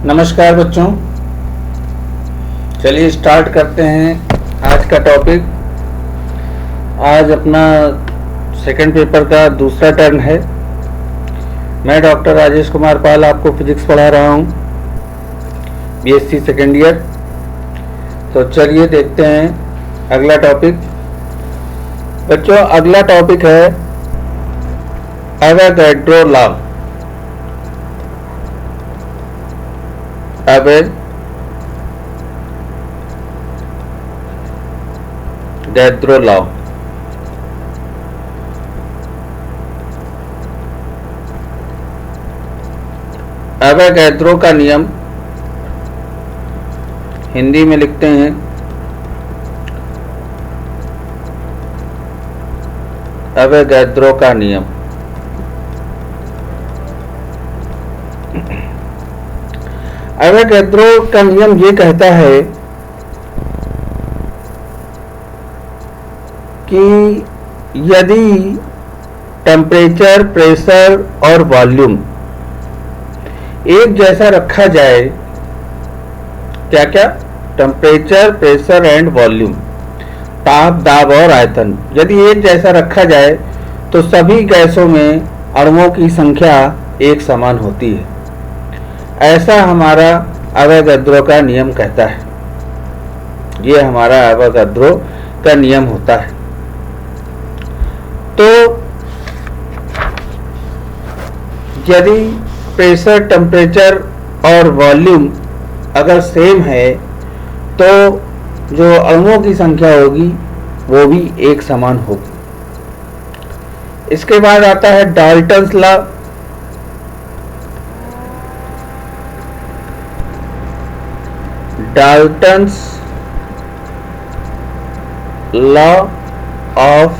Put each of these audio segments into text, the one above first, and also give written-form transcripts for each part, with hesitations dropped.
नमस्कार बच्चों, चलिए स्टार्ट करते हैं आज का टॉपिक। आज अपना सेकंड पेपर का दूसरा टर्न है। मैं डॉक्टर राजेश कुमार पाल आपको फिजिक्स पढ़ा रहा हूँ, बीएससी सेकेंड ईयर। तो चलिए देखते हैं अगला टॉपिक। बच्चों, अगला टॉपिक है Avogadro law. Avogadro law. Avogadro का नियम हिंदी में लिखते हैं एवोगैड्रो का नियम। एवोगैड्रो का नियम ये कहता है कि यदि टेम्परेचर, प्रेशर और वॉल्यूम एक जैसा रखा जाए, क्या क्या? टेम्परेचर, प्रेशर एंड वॉल्यूम, ताप, दाब और आयतन यदि एक जैसा रखा जाए तो सभी गैसों में अणुओं की संख्या एक समान होती है। ऐसा हमारा एवोगैड्रो का नियम कहता है। ये हमारा एवोगैड्रो का नियम होता है। तो यदि प्रेशर, टेम्परेचर और वॉल्यूम अगर सेम है तो जो अणुओं की संख्या होगी वो भी एक समान होगी। इसके बाद आता है Dalton's law. Dalton's law of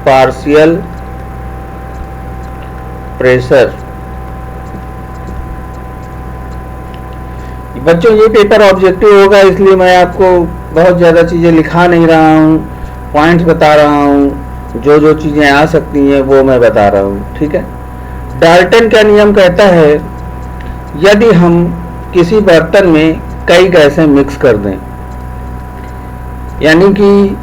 partial pressure. बच्चों, ये पेपर ऑब्जेक्टिव होगा, इसलिए मैं आपको बहुत ज़्यादा चीज़ें लिखा नहीं रहा हूँ, पॉइंट्स बता रहा हूँ। जो जो चीज़ें आ सकती हैं वो मैं बता रहा हूँ, ठीक है। डाल्टन का नियम कहता है यदि हम किसी बर्तन में कई गैसें मिक्स कर दें, यानी कि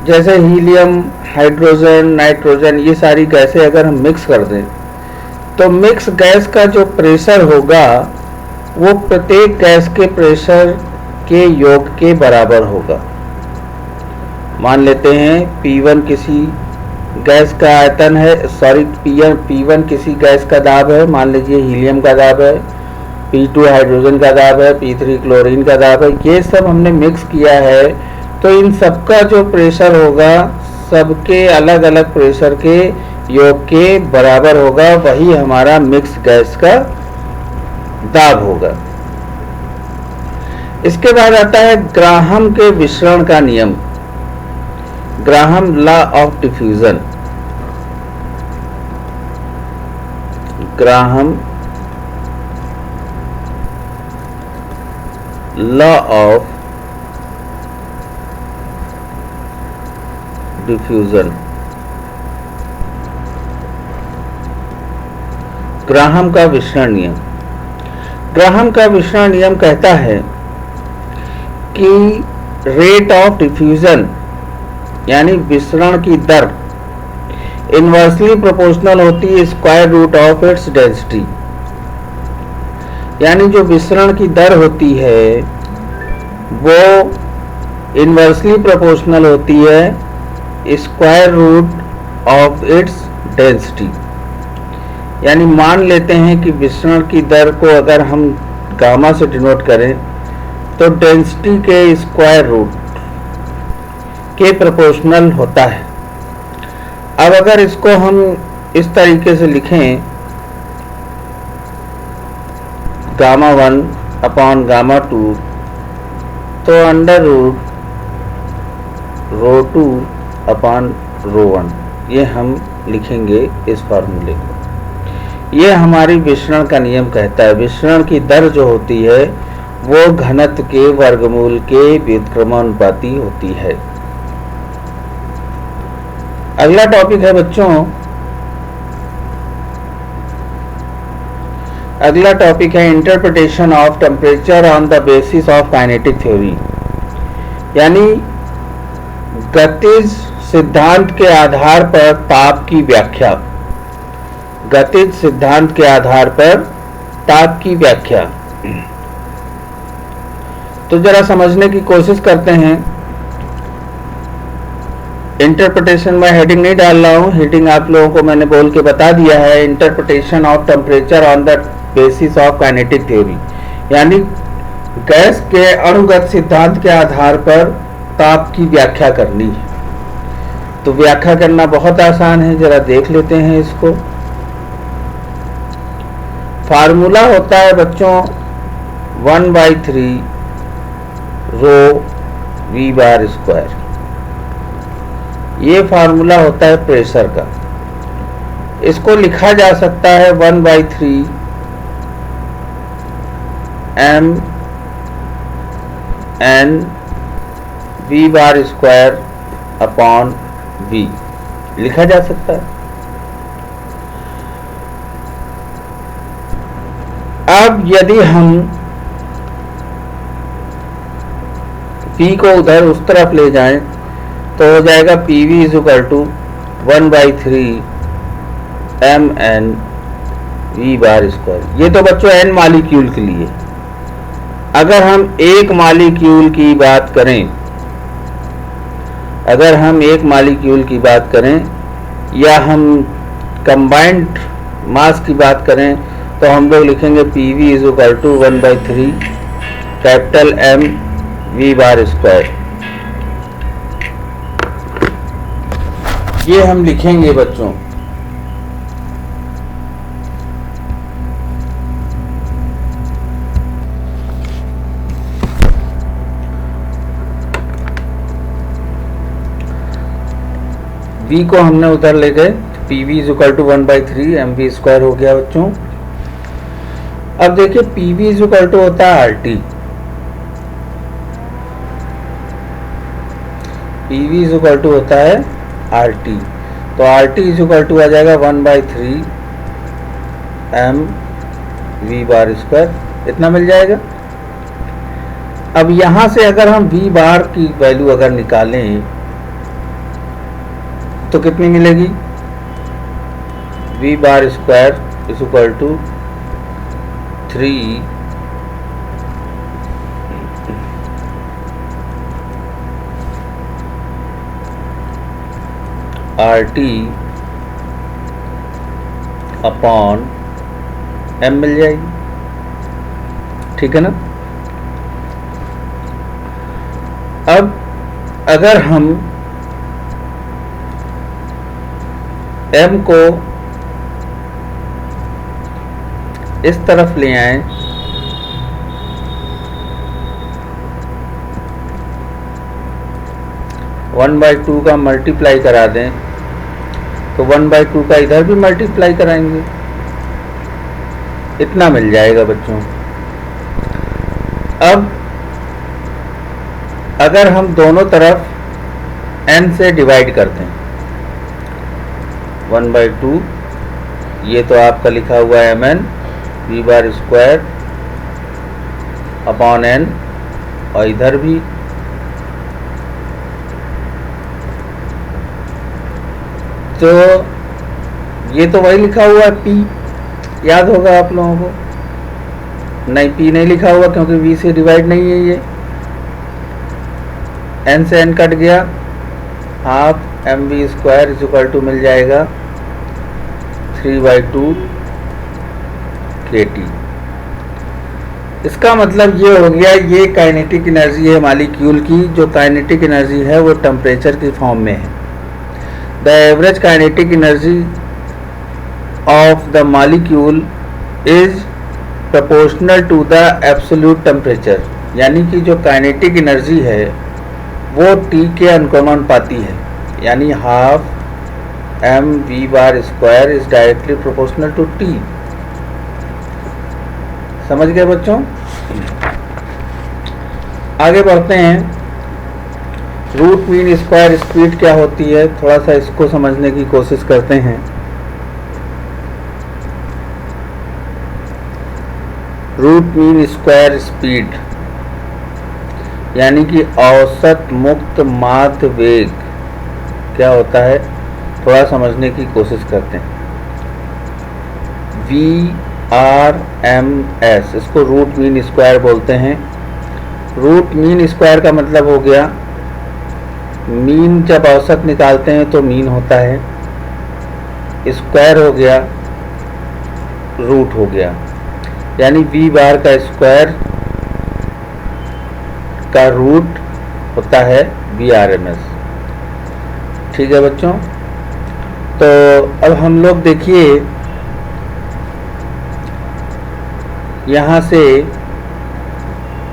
जैसे हीलियम, हाइड्रोजन, नाइट्रोजन, ये सारी गैसें अगर हम मिक्स कर दें तो मिक्स गैस का जो प्रेशर होगा वो प्रत्येक गैस के प्रेशर के योग के बराबर होगा। मान लेते हैं P1 किसी गैस का आयतन है, P1 किसी गैस का दाब है, मान लीजिए हीलियम का दाब है, P2 हाइड्रोजन का दाब है, P3 क्लोरीन का दाब है। ये सब हमने मिक्स किया है तो इन सबका जो प्रेशर होगा सबके अलग अलग प्रेशर के योग के बराबर होगा, वही हमारा मिक्स गैस का दाब होगा। इसके बाद आता है ग्राहम के विसरण का नियम, Graham law of diffusion. Graham law of diffusion. Graham का विसरण नियम। ग्राहम का विसरण नियम कहता है कि रेट ऑफ डिफ्यूजन यानी विसरण की दर इनवर्सली प्रोपोर्शनल होती है square root of its density. यानी जो विसरण की दर होती है वो इनवर्सली प्रोपोर्शनल होती है square root of its density. यानी मान लेते हैं कि विसरण की दर को अगर हम गामा से डिनोट करें तो डेंसिटी के स्क्वायर रूट के प्रोपोर्शनल होता है। अब अगर इसको हम इस तरीके से लिखें, गामा 1 अपॉन गामा 2, तो अंडर रूट रो 2 अपॉन रो 1, ये हम लिखेंगे इस फार्मूले को। ये हमारी विसरण का नियम कहता है विसरण की दर जो होती है वो घनत्व के वर्गमूल के व्युत्क्रमानुपाती होती है। अगला टॉपिक है बच्चों अगला टॉपिक है interpretation of temperature on the basis of kinetic theory, यानी गतिज सिद्धांत के आधार पर ताप की व्याख्या। गतिज सिद्धांत के आधार पर ताप की व्याख्या। तो जरा समझने की कोशिश करते हैं। इंटरप्रिटेशन में हेडिंग नहीं डाल रहा हूं, हेडिंग आप लोगों को मैंने बोल के बता दिया है। Interpretation of temperature on the basis of kinetic theory, यानी गैस के अणुगत सिद्धांत के आधार पर ताप की व्याख्या करनी है। तो व्याख्या करना बहुत आसान है, जरा देख लेते हैं इसको। फार्मूला होता है बच्चों 1/3 रो वी बार स्क्वायर। ये फार्मूला होता है प्रेशर का। इसको लिखा जा सकता है 1/3 m n v bar square upon v लिखा जा सकता है। अब यदि हम P को उधर उस तरफ ले जाएं तो हो जाएगा PV is equal to 1/3 mn v bar square. ये तो बच्चों n मालिक्यूल के लिए। अगर हम एक मालिक्यूल की बात करें, अगर हम एक मालिक्यूल की बात करें या हम कंबाइंड मास की बात करें तो हम लोग लिखेंगे PV is equal to 1/3 capital M v bar square. ये हम लिखेंगे बच्चों। v को हमने उधर ले गए, PV is equal to 1/3 mv square हो गया बच्चों। अब देखिए PV इज इक्वल टू होता है RT। PV is equal to होता है RT, तो RT इज इक्वल टू आ जाएगा 1/3 m v बार स्क्वायर, इतना मिल जाएगा। अब यहां से अगर हम v बार की वैल्यू अगर निकालें तो कितनी मिलेगी? v bar square is equal to 3 RT upon m मिल जाएगी, ठीक है ना। अब अगर हम m को इस तरफ ले आए वन बाई टू का मल्टीप्लाई करा दें तो 1/2 का इधर भी मल्टीप्लाई कराएंगे, इतना मिल जाएगा बच्चों। अब अगर हम दोनों तरफ n से डिवाइड करते हैं 1/2, ये तो आपका लिखा हुआ है mn v bar square upon n, और इधर भी तो ये तो वही लिखा हुआ है P, याद होगा आप लोगों को। नहीं, P नहीं लिखा हुआ क्योंकि V से डिवाइड नहीं है ये। n से n कट गया, half mv square is equal to मिल जाएगा 3/2 kT। इसका मतलब ये हो गया, ये काइनेटिक एनर्जी है मॉलिक्यूल की। जो काइनेटिक एनर्जी है वो टेम्परेचर की फॉर्म में है। The average kinetic energy of the molecule is proportional to the absolute temperature, यानी कि जो काइनेटिक एनर्जी है वो T के अनुपाती है, यानी half m v bar square is directly proportional to T। समझ गए बच्चों? आगे बढ़ते हैं। रूट मीन स्क्वायर स्पीड क्या होती है, थोड़ा सा इसको समझने की कोशिश करते हैं। रूट मीन स्क्वायर स्पीड, यानी कि औसत मुक्त माध्य वेग क्या होता है, थोड़ा समझने की कोशिश करते हैं। VRMS, इसको रूट मीन स्क्वायर बोलते हैं। रूट मीन स्क्वायर का मतलब हो गया, मीन जब औसत निकालते हैं तो मीन होता है, स्क्वायर हो गया, रूट हो गया, यानी V बार का स्क्वायर का रूट होता है VRMS। ठीक है बच्चों, तो अब हम लोग देखिए यहाँ से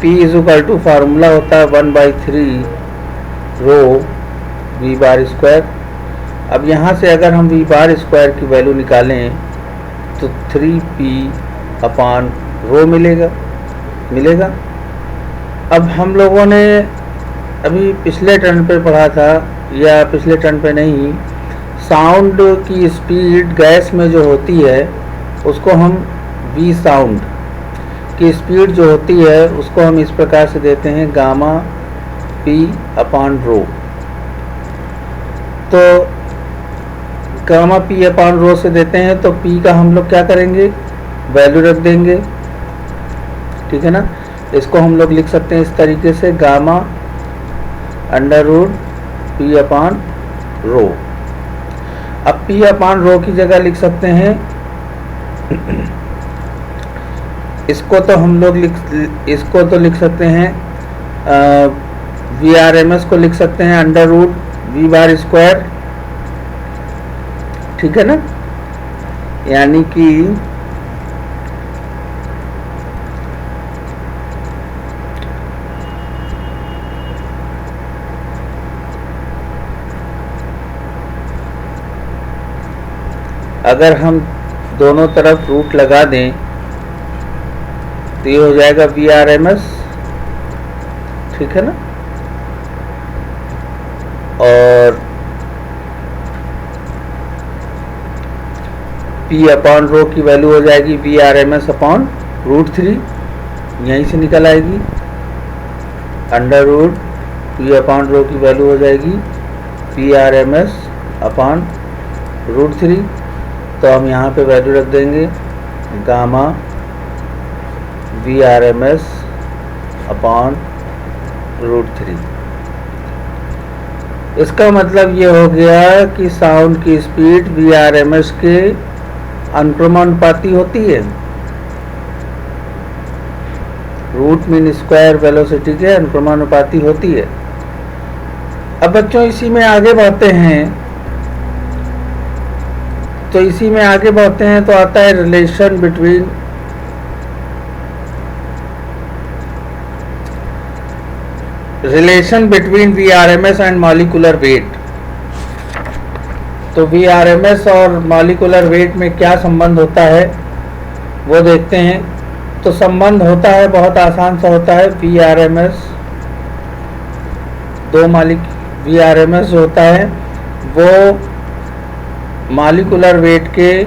P इज़ टू फार्मूला होता है 1/3 रो V बार स्क्वायर। अब यहाँ से अगर हम V बार स्क्वायर की वैल्यू निकालें तो 3P/रो मिलेगा। अब हम लोगों ने अभी पिछले टर्न पे पढ़ा था, या पिछले टर्न पे नहीं, साउंड की स्पीड गैस में जो होती है उसको हम V साउंड की स्पीड जो होती है उसको हम इस प्रकार से देते हैं गामा P/रो। तो गामा P/रो से देते हैं तो P का हम लोग क्या करेंगे, वैल्यू रख देंगे। ठीक है ना, इसको हम लोग लिख सकते हैं इस तरीके से, गामा √P/रो। अब P/रो की जगह लिख सकते हैं इसको तो हम लोग लिख सकते हैं VRMS को लिख सकते हैं √V बार स्क्वायर। ठीक है ना, यानी कि अगर हम दोनों तरफ रूट लगा दें तो ये हो जाएगा VRMS। ठीक है ना, और P/रो की वैल्यू हो जाएगी VRMS/√3, यहीं से निकल आएगी। √P/रो की वैल्यू हो जाएगी VRMS/√3। तो हम यहाँ पे वैल्यू रख देंगे गामा VRMS/√3। इसका मतलब ये हो गया कि साउंड की स्पीड VRMS के अनुक्रमानुपाती होती है, रूट मीन स्क्वायर वेलोसिटी के अनुक्रमानुपाती होती है। अब बच्चों इसी में आगे बढ़ते हैं, तो आता है relation between VRMS and molecular weight. तो VRMS और मॉलिक्यूलर वेट में क्या संबंध होता है वो देखते हैं। तो संबंध होता है, बहुत आसान सा होता है। VRMS जो होता है वो मॉलिक्यूलर वेट के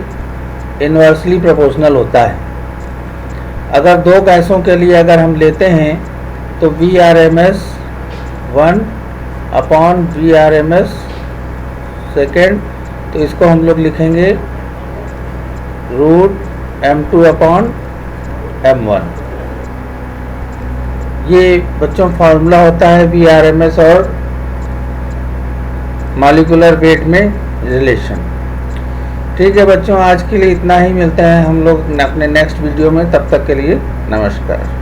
इन्वर्सली प्रोपोर्शनल होता है। अगर दो गैसों के लिए अगर हम लेते हैं तो VRMS 1/VRMS सेकेंड, तो इसको हम लोग लिखेंगे √M2/M1। ये बच्चों फार्मूला होता है VRMS और मॉलिक्यूलर वेट में रिलेशन। ठीक है बच्चों, आज के लिए इतना ही। मिलते हैं हम लोग अपने नेक्स्ट वीडियो में, तब तक के लिए नमस्कार।